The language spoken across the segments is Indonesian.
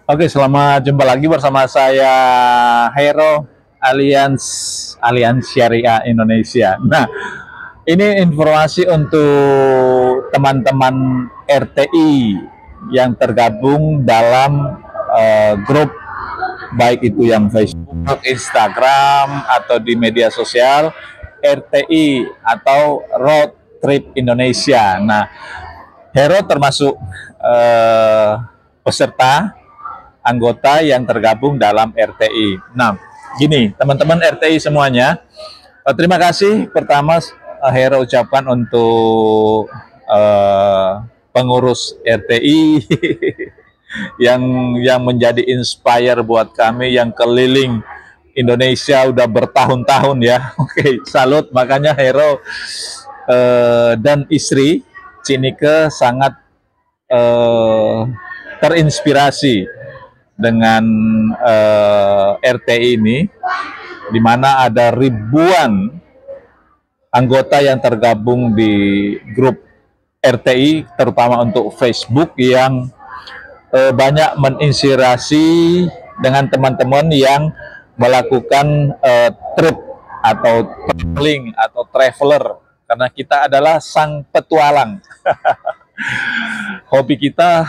Oke, selamat jumpa lagi bersama saya Hero Alliance Alliance Syariah Indonesia. Nah, ini informasi untuk teman-teman RTI yang tergabung dalam grup baik itu yang Facebook, Instagram atau di media sosial RTI atau Road Trip Indonesia. Nah, Hero termasuk peserta anggota yang tergabung dalam RTI. Nah, gini, teman-teman RTI semuanya, terima kasih pertama Hero ucapkan untuk pengurus RTI yang menjadi inspire buat kami yang keliling Indonesia udah bertahun-tahun ya. Oke, salut. Makanya Hero dan istri Cinike sangat terinspirasi dengan RTI ini, di mana ada ribuan anggota yang tergabung di grup RTI, terutama untuk Facebook yang banyak menginspirasi dengan teman-teman yang melakukan trip atau traveling atau traveler, karena kita adalah sang petualang. Hobi kita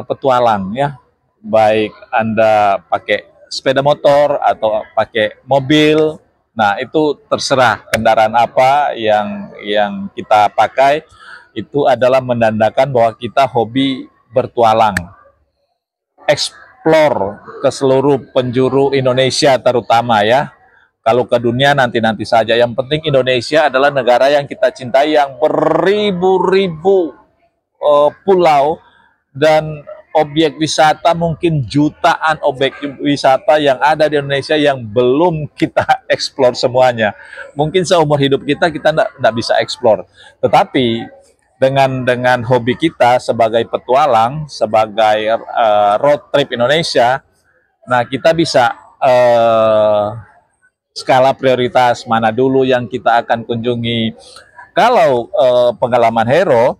petualang ya, baik Anda pakai sepeda motor atau pakai mobil. Nah, itu terserah kendaraan apa yang kita pakai, itu adalah menandakan bahwa kita hobi bertualang. Explore ke seluruh penjuru Indonesia terutama ya. Kalau ke dunia nanti-nanti saja. Yang penting Indonesia adalah negara yang kita cintai, yang beribu-ribu pulau dan objek wisata, mungkin jutaan objek wisata yang ada di Indonesia yang belum kita eksplor semuanya. Mungkin seumur hidup kita tidak bisa eksplor. Tetapi dengan hobi kita sebagai petualang, sebagai road trip Indonesia, nah kita bisa skala prioritas mana dulu yang kita akan kunjungi. Kalau pengalaman Hero,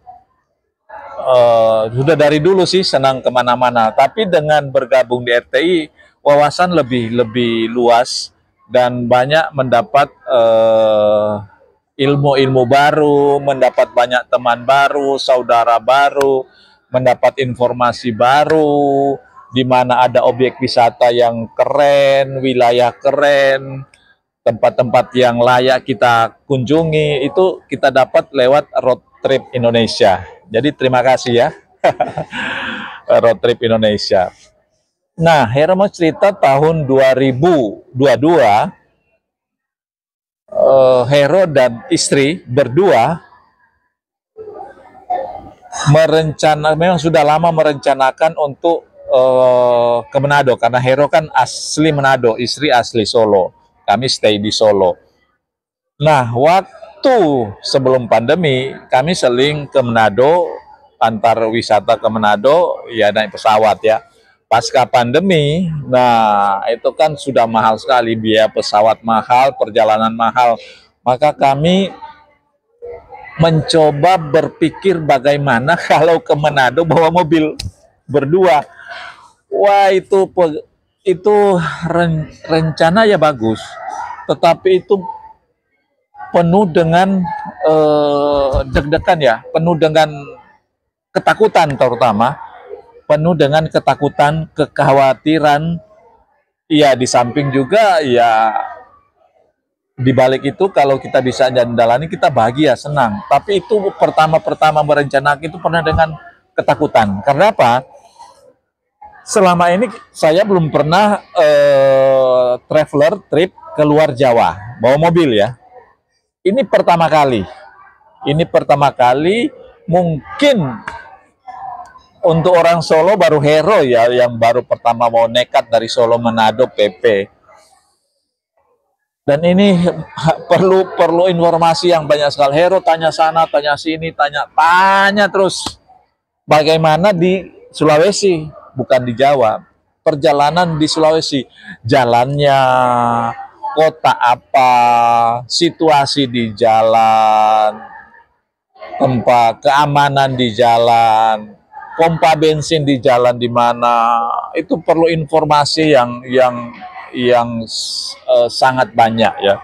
sudah dari dulu sih senang kemana-mana, tapi dengan bergabung di RTI wawasan lebih luas dan banyak mendapat ilmu-ilmu baru, mendapat banyak teman baru, saudara baru, mendapat informasi baru, di mana ada objek wisata yang keren, wilayah keren, tempat-tempat yang layak kita kunjungi, itu kita dapat lewat Road Trip Indonesia. Jadi terima kasih ya, Road Trip Indonesia. Nah, Hero mau cerita tahun 2022, Hero dan istri berdua memang sudah lama merencanakan untuk ke Manado, karena Hero kan asli Manado, istri asli Solo. Kami stay di Solo. Nah, waktu sebelum pandemi, kami seling ke Manado, antar wisata ke Manado, ya naik pesawat ya. Pasca pandemi, nah itu kan sudah mahal sekali, biaya pesawat mahal, perjalanan mahal. Maka kami mencoba berpikir bagaimana kalau ke Manado bawa mobil berdua. Wah, itu rencana ya bagus, tetapi itu penuh dengan deg-degan ya, penuh dengan ketakutan, terutama penuh dengan ketakutan, kekhawatiran. Ya, di samping juga ya, di balik itu kalau kita bisa jalani, kita bahagia, senang. Tapi itu pertama-pertama merencanakan itu pernah dengan ketakutan. Karena apa? Selama ini saya belum pernah traveler trip keluar Jawa bawa mobil ya. Ini pertama kali. Ini pertama kali, mungkin untuk orang Solo baru Hero ya yang baru pertama mau nekat dari Solo Manado PP. Dan ini perlu informasi yang banyak sekali. Hero tanya sana, tanya sini, tanya terus. Bagaimana di Sulawesi, bukan di Jawa. Perjalanan di Sulawesi, jalannya, kota apa, situasi di jalan, tempat keamanan di jalan, pompa bensin di jalan di mana, itu perlu informasi yang sangat banyak ya.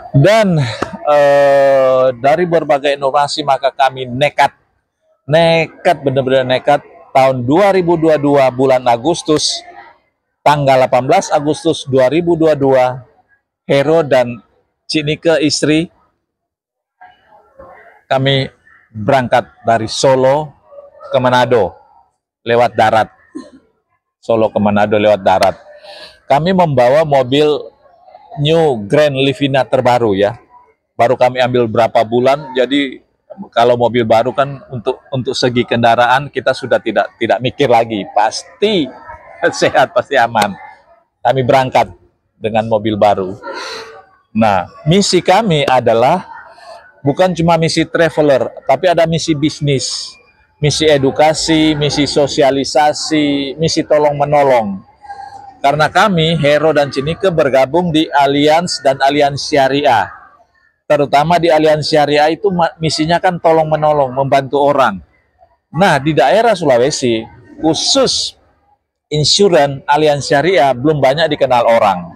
Dan dari berbagai inovasi maka kami nekat benar-benar nekat tahun 2022 bulan Agustus, tanggal 18 Agustus 2022, Hero dan Cinike istri kami berangkat dari Solo ke Manado lewat darat. Solo ke Manado lewat darat. Kami membawa mobil New Grand Livina terbaru ya. Baru kami ambil berapa bulan, jadi kalau mobil baru kan untuk segi kendaraan kita sudah tidak mikir lagi, pasti sehat, pasti aman. Kami berangkat dengan mobil baru. Nah, misi kami adalah bukan cuma misi traveler, tapi ada misi bisnis, misi edukasi, misi sosialisasi, misi tolong-menolong. Karena kami, Hero dan Cinike, bergabung di Alliance dan Alliance Syariah. Terutama di Alliance Syariah itu misinya kan tolong-menolong, membantu orang. Nah, di daerah Sulawesi, khusus insuran Alliance Syariah belum banyak dikenal orang.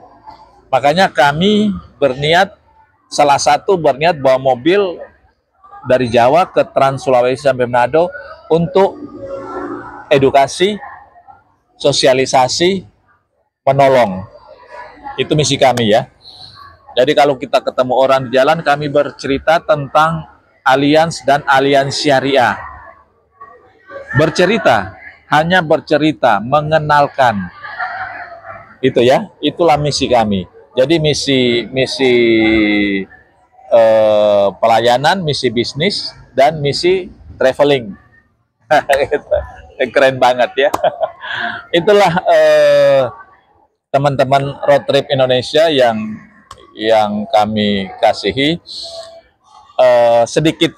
Makanya kami salah satu berniat bawa mobil dari Jawa ke Trans Sulawesi sampai Manado untuk edukasi, sosialisasi, menolong. Itu misi kami ya. Jadi kalau kita ketemu orang di jalan, kami bercerita tentang Alliance dan Alliance Syariah. Bercerita, hanya bercerita, mengenalkan. Itu ya, itulah misi kami. Jadi misi pelayanan, misi bisnis, dan misi traveling. Keren banget ya. Itulah teman-teman Road Trip Indonesia yang kami kasihi. Sedikit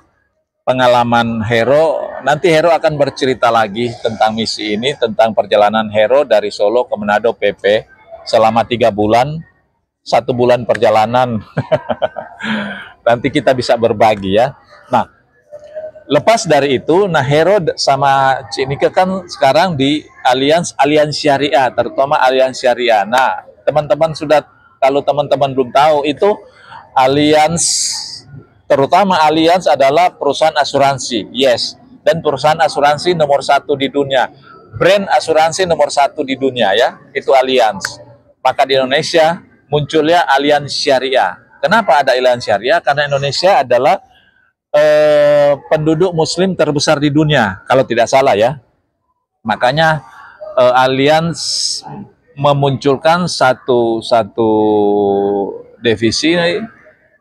pengalaman Hero. Nanti Hero akan bercerita lagi tentang misi ini, tentang perjalanan Hero dari Solo ke Manado PP selama 3 bulan, 1 bulan perjalanan. Nanti kita bisa berbagi ya. Nah, lepas dari itu, Hero sama Cinike kan sekarang di Alliance Syariah, terutama Alliance Syariah. Nah, teman-teman kalau teman-teman belum tahu, itu Alliance, terutama Alliance adalah perusahaan asuransi, yes, dan perusahaan asuransi nomor 1 di dunia, brand asuransi nomor 1 di dunia ya, itu Alliance. Maka di Indonesia munculnya Alliance Syariah. Kenapa ada Alliance Syariah? Karena Indonesia adalah penduduk Muslim terbesar di dunia, kalau tidak salah ya. Makanya Alliance memunculkan satu divisi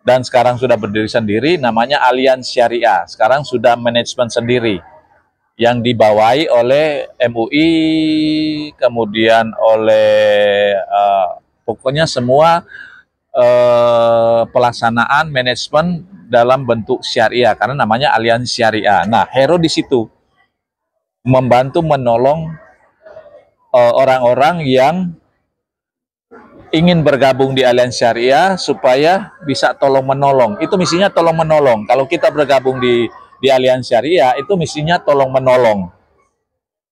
dan sekarang sudah berdiri sendiri, namanya Alliance Syariah. Sekarang sudah manajemen sendiri yang dibawahi oleh MUI, kemudian oleh pokoknya semua pelaksanaan manajemen dalam bentuk syariah, karena namanya Alliance Syariah. Nah, Hero di situ membantu menolong orang-orang yang ingin bergabung di Alliance Syariah supaya bisa tolong-menolong. Itu misinya tolong-menolong. Kalau kita bergabung di Alliance Syariah, itu misinya tolong-menolong.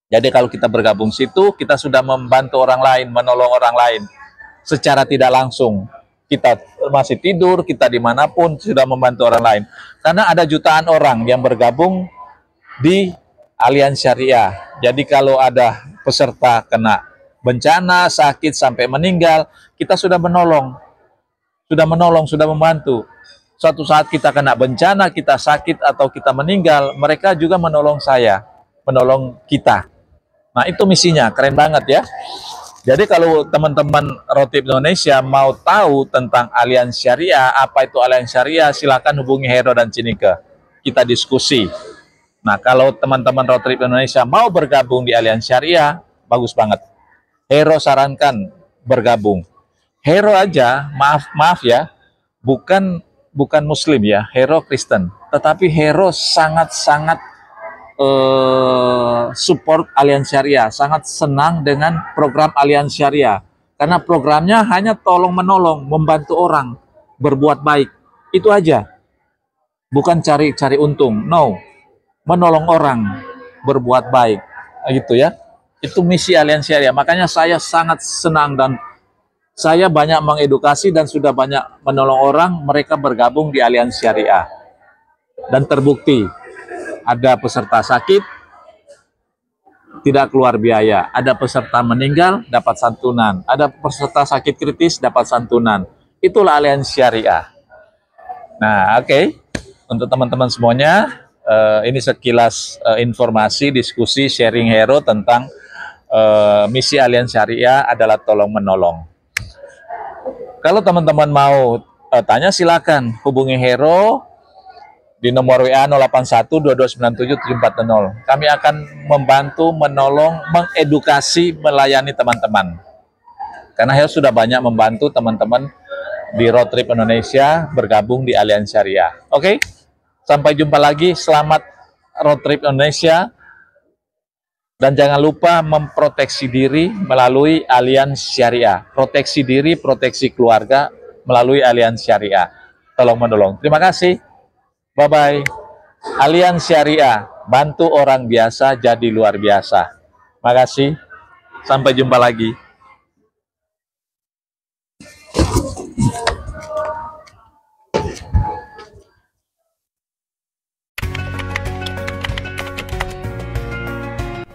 Jadi kalau kita bergabung situ, kita sudah membantu orang lain, menolong orang lain secara tidak langsung. Kita masih tidur, kita dimanapun sudah membantu orang lain. Karena ada jutaan orang yang bergabung di Alliance Syariah. Jadi kalau ada peserta kena bencana, sakit, sampai meninggal, kita sudah menolong, sudah membantu. Suatu saat kita kena bencana, kita sakit atau kita meninggal, mereka juga menolong saya, menolong kita. Nah, itu misinya, keren banget ya. Jadi kalau teman-teman Road Trip Indonesia mau tahu tentang Alliance Syariah, apa itu Alliance Syariah, silakan hubungi Hero dan Cinike. Kita diskusi. Nah, kalau teman-teman Road Trip Indonesia mau bergabung di Alliance Syariah, bagus banget. Hero sarankan bergabung. Hero aja, maaf ya, bukan Muslim ya, Hero Kristen. Tetapi Hero sangat-sangat support Alliance Syariah, sangat senang dengan program Alliance Syariah. Karena programnya hanya tolong-menolong, membantu orang, berbuat baik. Itu aja. Bukan cari untung, no. menolong orang berbuat baik, gitu ya. Itu misi Aliansi Syariah. Makanya saya sangat senang dan saya banyak mengedukasi dan sudah banyak menolong orang, mereka bergabung di Aliansi Syariah. Dan terbukti, ada peserta sakit, tidak keluar biaya. Ada peserta meninggal, dapat santunan. Ada peserta sakit kritis, dapat santunan. Itulah Aliansi Syariah. Nah, oke. Untuk teman-teman semuanya, ini sekilas informasi, diskusi, sharing Hero tentang misi Aliansi Syariah adalah tolong-menolong. Kalau teman-teman mau tanya, silakan hubungi Hero di nomor WA 08122977400. Kami akan membantu, menolong, mengedukasi, melayani teman-teman. Karena Hero sudah banyak membantu teman-teman di Road Trip Indonesia bergabung di Aliansi Syariah. Oke, sampai jumpa lagi. Selamat Road Trip Indonesia. Dan jangan lupa memproteksi diri melalui Aliansi Syariah. Proteksi diri, proteksi keluarga melalui Aliansi Syariah. Tolong menolong. Terima kasih. Bye-bye. Aliansi Syariah, bantu orang biasa jadi luar biasa. Makasih. Sampai jumpa lagi.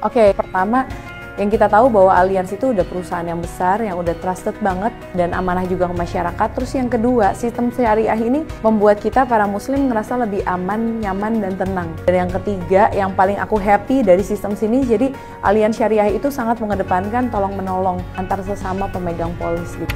Oke, pertama yang kita tahu bahwa Aliansi itu udah perusahaan yang besar, yang udah trusted banget dan amanah juga ke masyarakat. Terus yang kedua, sistem syariah ini membuat kita para muslim ngerasa lebih aman, nyaman, dan tenang. Dan yang ketiga, yang paling aku happy dari sistem sini, jadi Aliansi Syariah itu sangat mengedepankan tolong-menolong antar sesama pemegang polis gitu.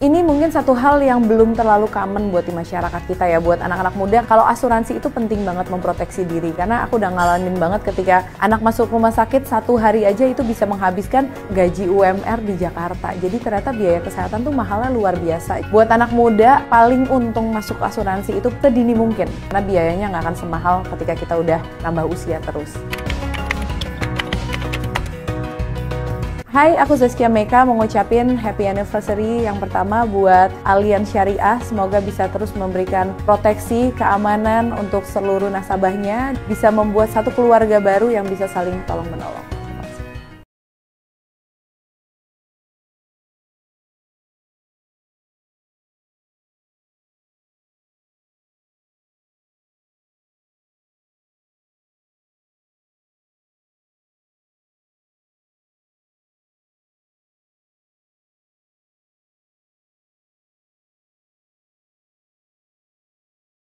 Ini mungkin satu hal yang belum terlalu common buat di masyarakat kita ya, buat anak-anak muda. Kalau asuransi itu penting banget memproteksi diri, karena aku udah ngalamin banget ketika anak masuk rumah sakit 1 hari aja itu bisa menghabiskan gaji UMR di Jakarta. Jadi ternyata biaya kesehatan tuh mahalnya luar biasa. Buat anak muda, paling untung masuk asuransi itu sedini mungkin, karena biayanya nggak akan semahal ketika kita udah nambah usia terus. Hai, aku Zaskia Meka mau ngucapin happy anniversary yang pertama buat Aliansi Syariah. Semoga bisa terus memberikan proteksi, keamanan untuk seluruh nasabahnya, bisa membuat satu keluarga baru yang bisa saling tolong-menolong.